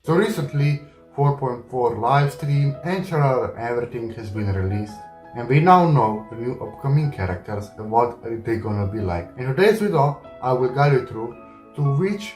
So recently 4.4 live stream and trailer and everything has been released. And we now know the new upcoming characters and what they're gonna be like. In today's video, I will guide you through to which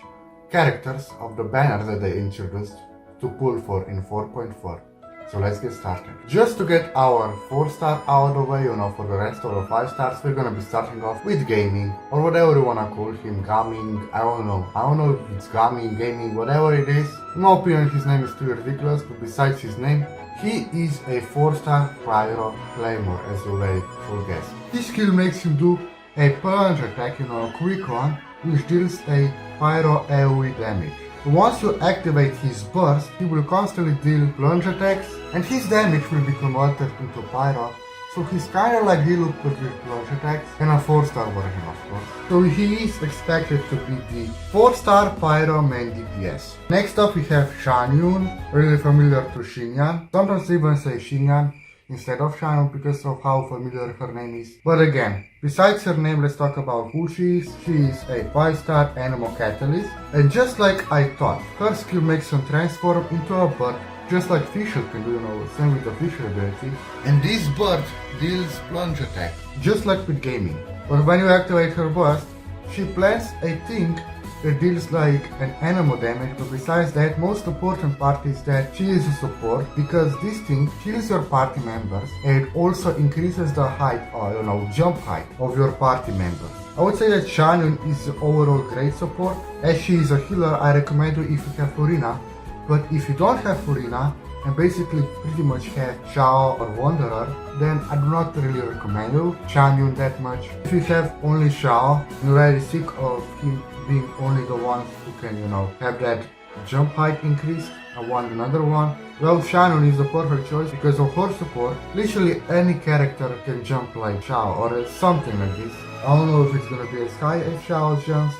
characters of the banners that they introduced to pull for in 4.4. So let's get started. Just to get our 4-star out of the way, for the rest of the 5 stars, we're gonna be starting off with Gaming, or whatever you wanna call him, Gaming, I don't know if it's Gaming, whatever it is. In my opinion, his name is too ridiculous, but besides his name, he is a 4-star Pyro Claymore, as you may full guess. This skill makes him do a plunge attack, a quick one, which deals a Pyro AoE damage. Once you activate his burst, he will constantly deal plunge attacks, and his damage will be converted into Pyro, so he's kinda like Diluc but with plunge attacks, and a 4-star version of course. So he is expected to be the 4-star Pyro main DPS. Next up we have Xianyun, really familiar to Xianyun, sometimes even say Xianyun instead of Xianyun because of how familiar her name is. But again, besides her name, let's talk about who she is. She is a 5-star Animal Catalyst, and just like I thought, her skill makes him transform into a bird, just like Fisher can do, same with the Fisher ability. And this bird deals plunge attack, just like with Gaming. But when you activate her burst, she plants a thing that deals like an animal damage, but besides that, most important part is that she is a support because this thing kills your party members and it also increases the height or jump height of your party members. I would say that Xianyun is overall great support. As she is a healer, I recommend you if you have Furina, but if you don't have Furina and basically pretty much have Xiao or Wanderer, then I do not really recommend you Xianyun that much. If you have only Xiao and you're already sick of him being only the ones who can, have that jump height increase, I want another one. Well, Xianyun is the perfect choice because of her support. Literally any character can jump like Xiao or something like this. I don't know if it's gonna be as high as Xiao jumps,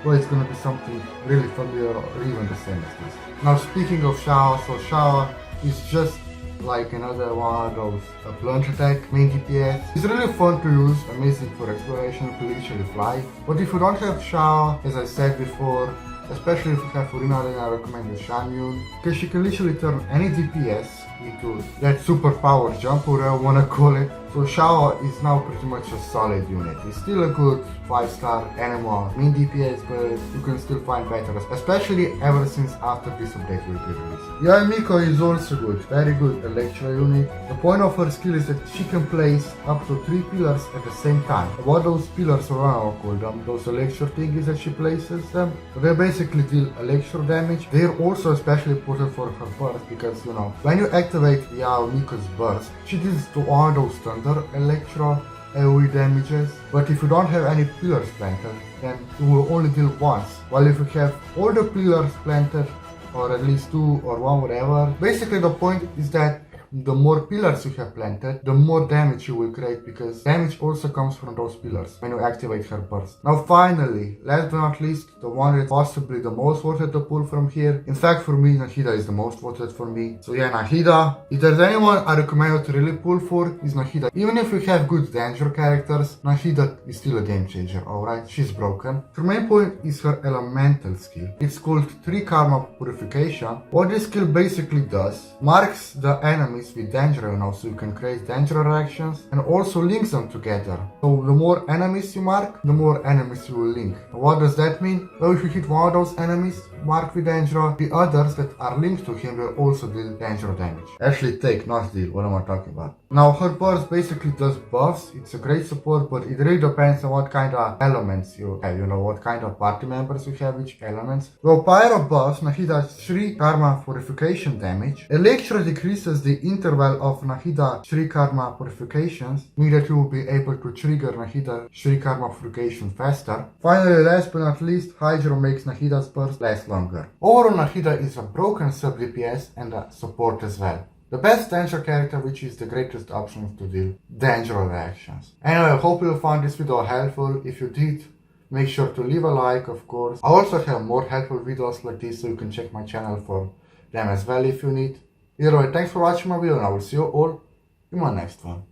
or it's gonna be something really familiar or even the same as this. Now speaking of Xiao, so Xiao is just like another one of those plunge attack main DPS. It's really fun to use, amazing for exploration, to literally fly. But if you don't have Xiao, as I said before, especially if you have Furina, then I recommend the Xianyun, because she can literally turn any DPS into that superpower jump, or whatever you wanna call it. So Xiao is now pretty much a solid unit. It's still a good 5-star animal main DPS, but you can still find better, especially ever since after this update will be released. Yae Miko is also good, very good Electro unit. The point of her skill is that she can place up to 3 pillars at the same time. What those pillars are, I call them, those Electro thingies that she places them, they basically deal Electro damage. They're also especially important for her burst because, when you activate Yae Miko's burst, she deals to all those Thunder Electro AoE damages, but if you don't have any pillars planted, then you will only deal once. While if you have all the pillars planted, or at least 2 or 1, whatever, basically the point is that the more pillars you have planted, the more damage you will create, because damage also comes from those pillars when you activate her burst. Now finally, last but not least, the one that's possibly the most worth it to pull from here. In fact, for me, Nahida is the most worth it for me. So yeah, Nahida. If there's anyone I recommend you to really pull for, is Nahida. Even if you have good danger characters, Nahida is still a game changer, alright? She's broken. Her main point is her elemental skill. It's called 3 Karma Purification. What this skill basically does, marks the enemy with danger, so you can create danger reactions and also links them together. So the more enemies you mark, the more enemies you will link. What does that mean? Well, if you hit one of those enemies marked with danger, the others that are linked to him will also deal danger damage. Actually take, not deal, what am I talking about? Now her burst basically does buffs. It's a great support, but it really depends on what kind of elements you have, what kind of party members you have, which elements. Well, Pyro buffs Nahida 3 Karma Purification damage. Electro decreases the interval of Nahida 3 Karma Purifications, meaning that you will be able to trigger Nahida 3 Karma Purification faster. Finally, last but not least, Hydro makes Nahida's burst last longer. Overall, Nahida is a broken sub DPS and a support as well. The best danger character, which is the greatest option to deal danger reactions. Anyway, I hope you found this video helpful. If you did, make sure to leave a like, of course. I also have more helpful videos like this, so you can check my channel for them as well if you need. Either way, thanks for watching my video, and I will see you all in my next one.